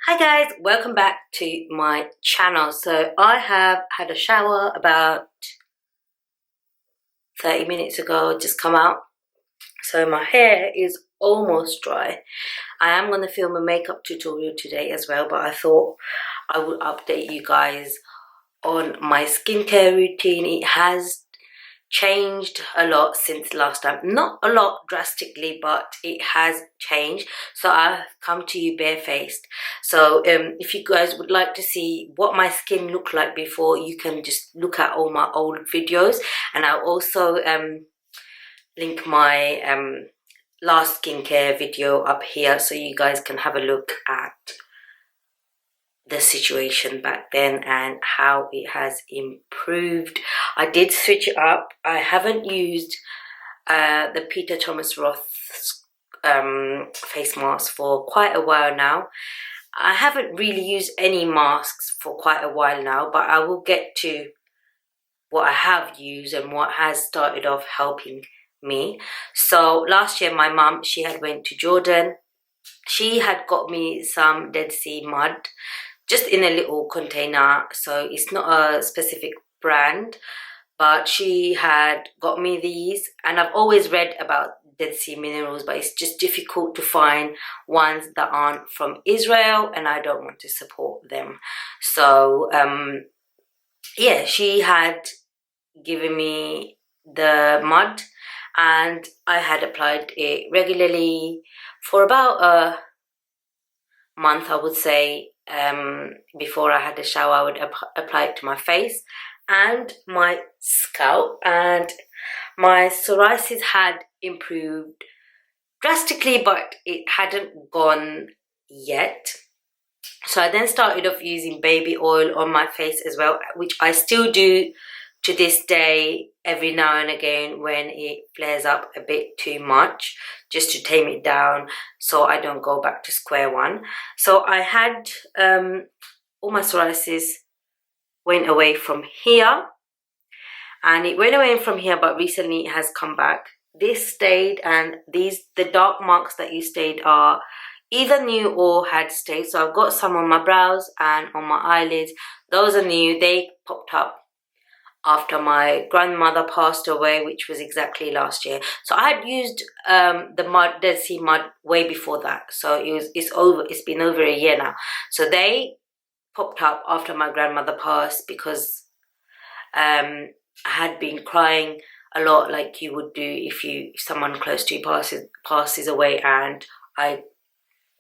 Hi guys, welcome back to my channel. So I have had a shower about 30 minutes ago, just come out. So my hair is almost dry. I am going to film a makeup tutorial today as well, but I thought I would update you guys on my skincare routine. It has changed a lot since last time. Not a lot drastically, but it has changed. So I've come to you barefaced. So if you guys would like to see what my skin looked like before, you can just look at all my old videos, and I'll also link my last skincare video up here so you guys can have a look at the situation back then and how it has improved. I did switch it up. I haven't used the Peter Thomas Roth's face mask for quite a while now. I haven't really used any masks for quite a while now, but I will get to what I have used and what has started off helping me. So last year my mum, she had went to Jordan. She had got me some Dead Sea mud, just in a little container, so it's not a specific brand, but she had got me these, and I've always read about Dead Sea minerals, but it's just difficult to find ones that aren't from Israel, and I don't want to support them. So yeah, she had given me the mud, and I had applied it regularly for about a month, I would say. Before I had a shower, I would apply it to my face and my scalp, and my psoriasis had improved drastically, but it hadn't gone yet. So I then started off using baby oil on my face as well, which I still do to this day every now and again when it flares up a bit too much, just to tame it down so I don't go back to square one. So I had all my psoriasis went away from here, and it went away from here, but recently it has come back. This stayed, and the dark marks that you stayed are either new or had stayed. So I've got some on my brows and on my eyelids. Those are new. They popped up after my grandmother passed away, which was exactly last year. So I had used the mud, Dead Sea mud, way before that. So it's been over a year now. So they popped up after my grandmother passed, because I had been crying a lot, like you would do if someone close to you passes away, and I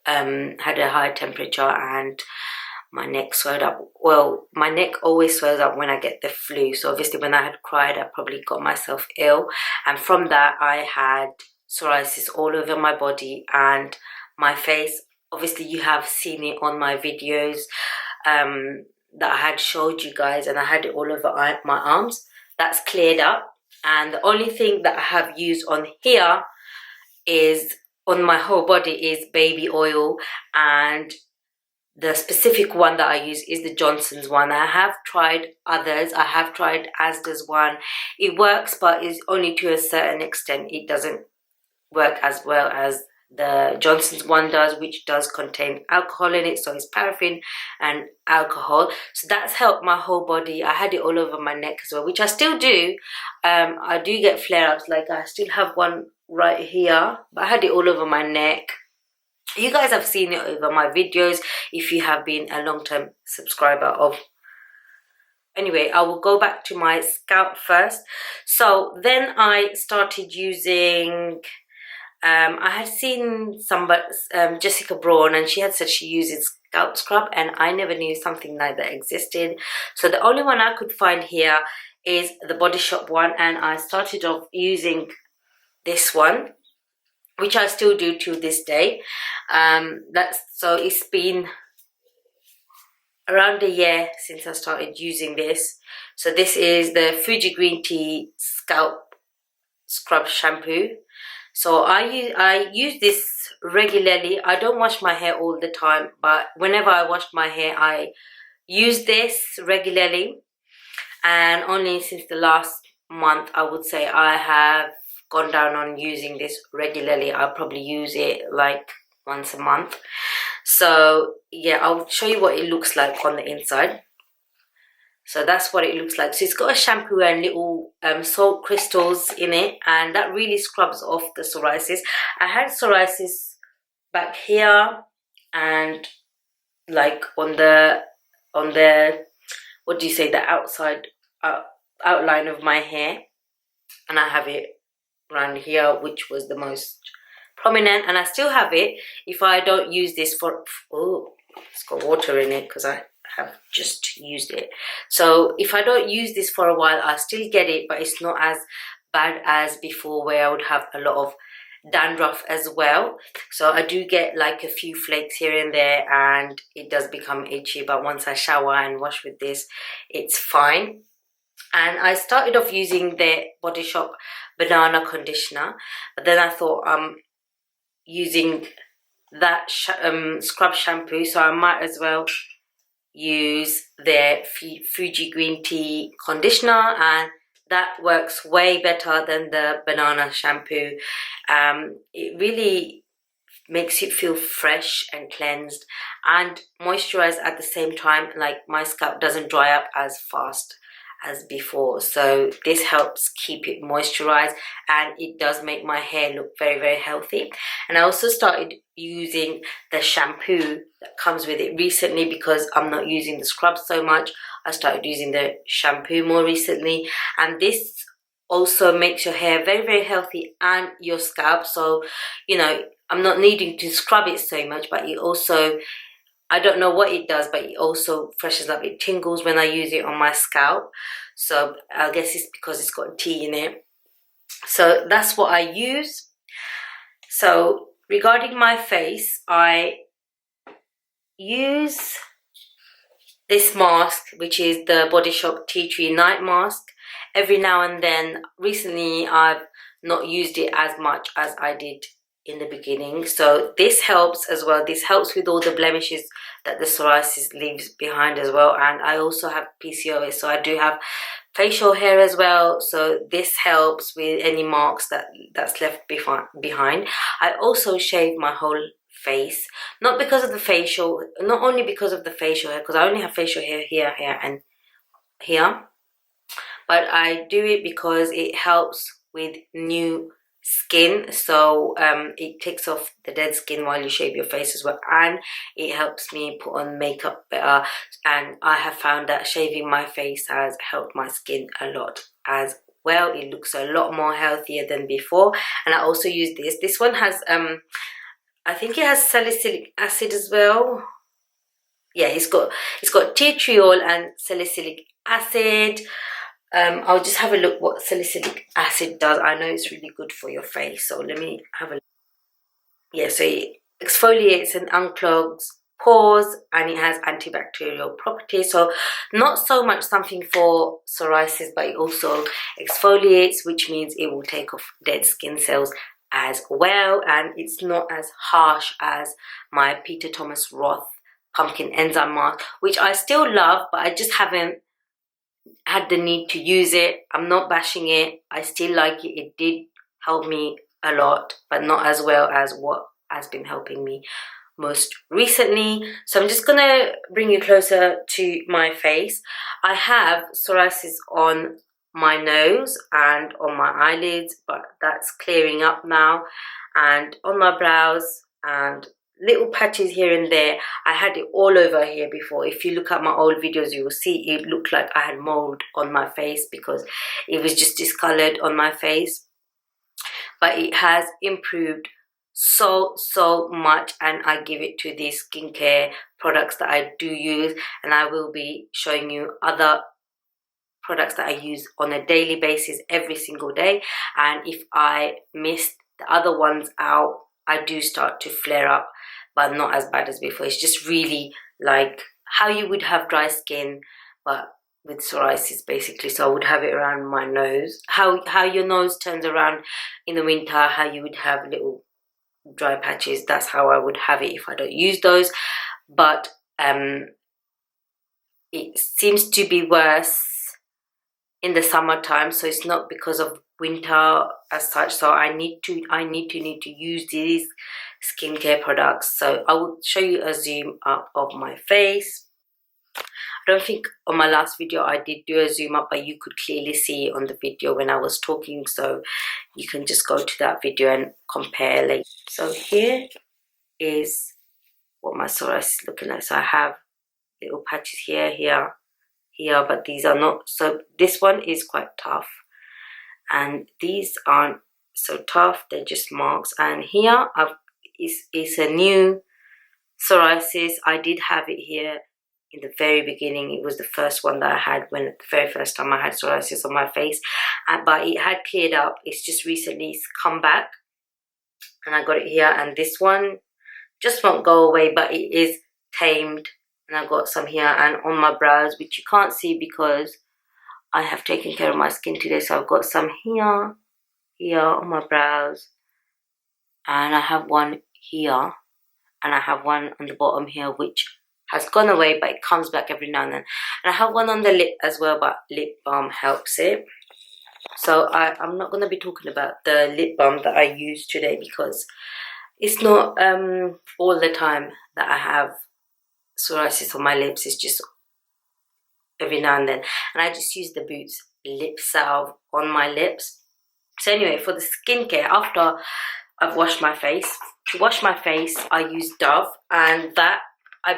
had a high temperature and my neck swelled up. Well, my neck always swells up when I get the flu, so obviously when I had cried, I probably got myself ill, and from that I had psoriasis all over my body and my face. Obviously you have seen it on my videos that I had showed you guys, and I had it all over my arms. That's cleared up, and the only thing that I have used on here is, on my whole body, is baby oil, and the specific one that I use is the Johnson's one. I have tried others. I have tried Asda's one. It works, but it's only to a certain extent. It doesn't work as well as the Johnson's one does, which does contain alcohol in it. So it's paraffin and alcohol. So that's helped my whole body. I had it all over my neck as well, which I still do. I do get flare-ups. Like I still have one right here, but I had it all over my neck. You guys have seen it over my videos if you have been a long-term subscriber of. Anyway, I will go back to my scalp first. So then I started using, I had seen Jessica Braun, and she had said she uses scalp scrub, and I never knew something like that existed. So the only one I could find here is the Body Shop one, and I started off using this one, which I still do to this day. So it's been around a year since I started using this. So this is the Fuji Green Tea Scalp Scrub Shampoo. So I use this regularly. I don't wash my hair all the time, but whenever I wash my hair, I use this regularly. And only since the last month, I would say, I have gone down on using this regularly. I'll probably use it like once a month. So So yeah, I'll show you what it looks like on the inside. So that's what it looks like. So it's got a shampoo and little salt crystals in it, and that really scrubs off the psoriasis. I had psoriasis back here and like on the what do you say, the outside outline of my hair, and I have it around here, which was the most prominent, and I still have it if I don't use this for, oh, it's got water in it because I have just used it. So if I don't use this for a while, I still get it, but it's not as bad as before where I would have a lot of dandruff as well. So I do get like a few flakes here and there, and it does become itchy, but once I shower and wash with this, it's fine. And I started off using the Body Shop banana conditioner, but then I thought using that scrub shampoo, so I might as well use the Fuji green tea conditioner, and that works way better than the banana shampoo. It really makes you feel fresh and cleansed and moisturized at the same time. Like, my scalp doesn't dry up as fast as before, so this helps keep it moisturized, and it does make my hair look very, very healthy. And I also started using the shampoo that comes with it recently because I'm not using the scrub so much. I started using the shampoo more recently, and this also makes your hair very, very healthy and your scalp. So, you know, I'm not needing to scrub it so much, but it also, I don't know what it does, but it also freshens up. It tingles when I use it on my scalp. So I guess it's because it's got tea in it. So that's what I use. So regarding my face, I use this mask, which is the Body Shop Tea Tree Night Mask. Every now and then, recently I've not used it as much as I did in the beginning, so this helps as well. This helps with all the blemishes that the psoriasis leaves behind as well. And I also have PCOS, so I do have facial hair as well, so this helps with any marks that's left behind. I also shave my whole face, not because of the facial, not only because of the facial hair, because I only have facial hair here, here and here, but I do it because it helps with new skin. So it takes off the dead skin while you shave your face as well, and it helps me put on makeup better. And I have found that shaving my face has helped my skin a lot as well. It looks a lot more healthier than before. And I also use this one has I think it has salicylic acid as well. Yeah, it's got tea tree oil and salicylic acid. I'll just have a look what salicylic acid does. I know it's really good for your face, so let me have a look. Yeah, so it exfoliates and unclogs pores, and it has antibacterial properties. So not so much something for psoriasis, but it also exfoliates, which means it will take off dead skin cells as well, and it's not as harsh as my Peter Thomas Roth pumpkin enzyme mask, which I still love, but I just haven't had the need to use it. I'm not bashing it. I still like it. It did help me a lot, but not as well as what has been helping me most recently. So I'm just gonna bring you closer to my face. I have psoriasis on my nose and on my eyelids, but that's clearing up now, and on my brows and little patches here and there. I had it all over here before. If you look at my old videos, you will see it looked like I had mold on my face because it was just discolored on my face. But it has improved so much, and I give it to these skincare products that I do use, and I will be showing you other products that I use on a daily basis every single day. And if I miss the other ones out, I do start to flare up, but not as bad as before. It's just really like how you would have dry skin, but with psoriasis basically. So I would have it around my nose, how your nose turns around in the winter, how you would have little dry patches. That's how I would have it if I don't use those. But it seems to be worse in the summertime, so it's not because of winter as such. So I need to use these skincare products. So I will show you a zoom up of my face. I don't think on my last video I did do a zoom up, but you could clearly see on the video when I was talking, so you can just go to that video and compare later. So here is what my psoriasis is looking like. So I have little patches here, here, but these are not. So this one is quite tough, and these aren't so tough, they're just marks. And here is a new psoriasis. I did have it here in the very beginning. It was the first one that I had when the very first time I had psoriasis on my face, but it had cleared up. It's just recently come back, and I got it here. And this one just won't go away, but it is tamed. And I got some here and on my brows, which you can't see because I have taken care of my skin today. So I've got some here on my brows, and I have one here, and I have one on the bottom here which has gone away, but it comes back every now and then. And I have one on the lip as well, but lip balm helps it. So I'm not going to be talking about the lip balm that I use today because it's not all the time that I have psoriasis on my lips. It's just every now and then, and I just use the Boots lip salve on my lips. So anyway, for the skincare, after I've washed my face, to wash my face I use Dove, and that I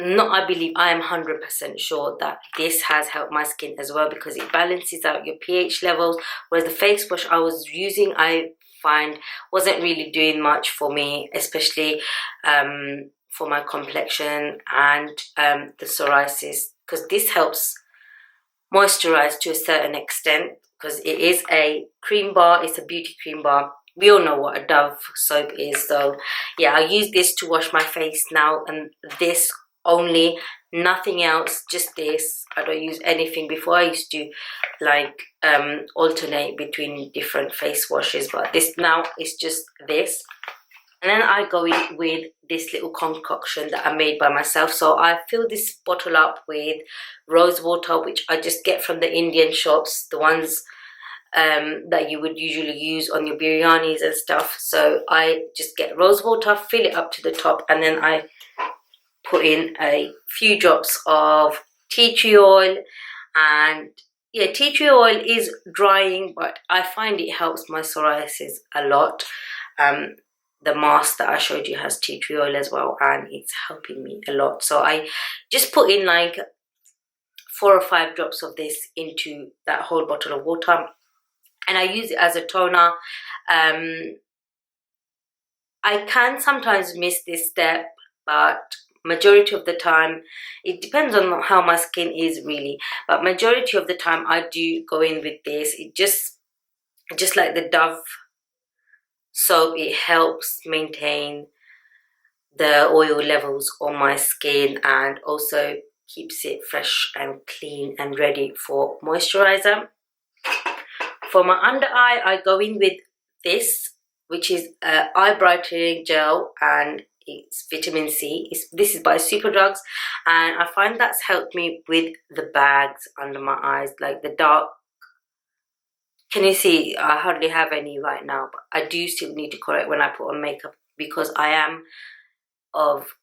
am 100% sure that this has helped my skin as well, because it balances out your pH levels, whereas the face wash I was using I find wasn't really doing much for me, especially for my complexion and the psoriasis, because this helps moisturize to a certain extent, because it is a cream bar, it's a beauty cream bar. We all know what a Dove soap is. So yeah, I use this to wash my face now, and this only, nothing else, just this. I don't use anything. Before I used to like alternate between different face washes, but this now is just this. And then I go in with this little concoction that I made by myself. So I fill this bottle up with rose water, which I just get from the Indian shops, the ones that you would usually use on your biryanis and stuff. So I just get rose water, fill it up to the top, and then I put in a few drops of tea tree oil. And yeah, tea tree oil is drying, but I find it helps my psoriasis a lot. The mask that I showed you has tea tree oil as well, and it's helping me a lot. So I just put in like 4 or 5 drops of this into that whole bottle of water, and I use it as a toner. I can sometimes miss this step, but majority of the time, it depends on how my skin is really, but majority of the time I do go in with this. It just like the Dove soap, it helps maintain the oil levels on my skin and also keeps it fresh and clean and ready for moisturizer. For my under eye, I go in with this, which is eye brightening gel, and it's vitamin C. This is by SUPERDRUGS, and I find that's helped me with the bags under my eyes, like the dark. Can you see? I hardly have any right now, but I do still need to correct when I put on makeup, because I am of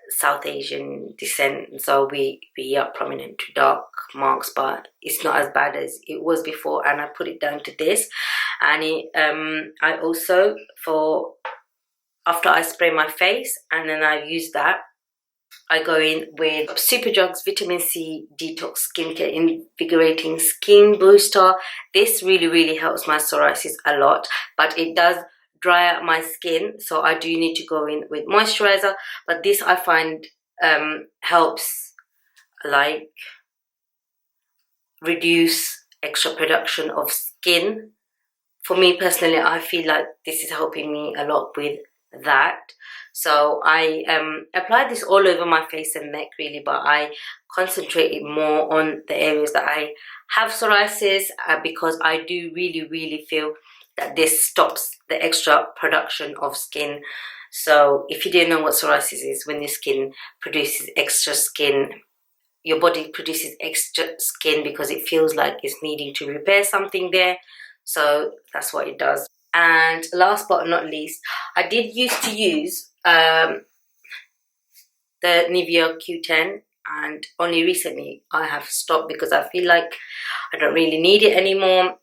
South Asian descent, so we are prominent to dark marks, but it's not as bad as it was before. And I put it down to this, and I also, after I spray my face and then I use that, I go in with SUPERDRUGS Vitamin C Detox Skincare Invigorating Skin Booster. This really helps my psoriasis a lot, but it does dry out my skin, so I do need to go in with moisturizer. But this I find helps like reduce extra production of skin. For me personally, I feel like this is helping me a lot with that. So I apply this all over my face and neck really, but I concentrate it more on the areas that I have psoriasis, because I do really feel that this stops the extra production of skin. So if you didn't know what psoriasis is, when your skin produces extra skin, your body produces extra skin because it feels like it's needing to repair something there. So that's what it does. And last but not least, I did used to use the Nivea Q10, and only recently I have stopped because I feel like I don't really need it anymore.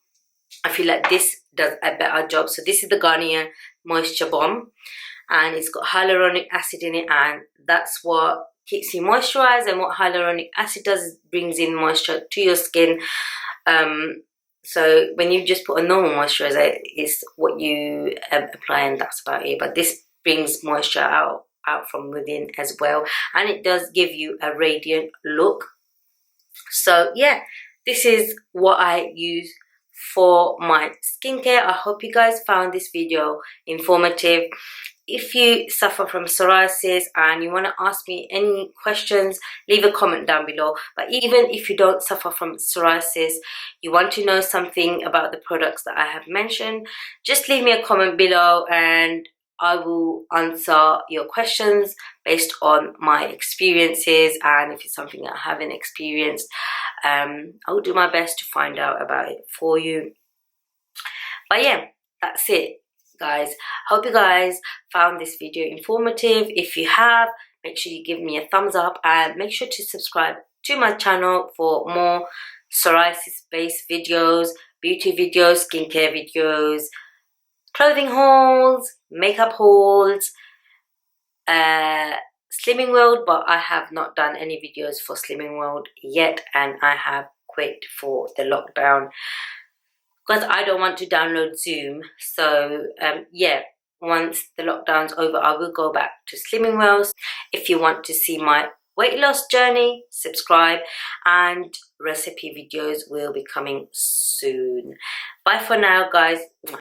I feel like this does a better job. So this is the Garnier Moisture Bomb, and it's got hyaluronic acid in it, and that's what keeps you moisturized. And what hyaluronic acid does is brings in moisture to your skin. So when you just put a normal moisturizer, it's what you apply, and that's about it. But this brings moisture out from within as well, and it does give you a radiant look. So yeah, this is what I use for my skincare. I hope you guys found this video informative. If you suffer from psoriasis and you want to ask me any questions, leave a comment down below. But even if you don't suffer from psoriasis, you want to know something about the products that I have mentioned, just leave me a comment below and I will answer your questions based on my experiences. And if it's something that I haven't experienced, I will do my best to find out about it for you. But yeah, that's it, guys. Hope you guys found this video informative. If you have, make sure you give me a thumbs up and make sure to subscribe to my channel for more psoriasis based videos, beauty videos, skincare videos, clothing hauls, makeup hauls, Slimming World, but I have not done any videos for Slimming World yet, and I have quit for the lockdown because I don't want to download Zoom. So yeah, once the lockdown's over, I will go back to Slimming World. If you want to see my weight loss journey, subscribe, and recipe videos will be coming soon. Bye for now, guys.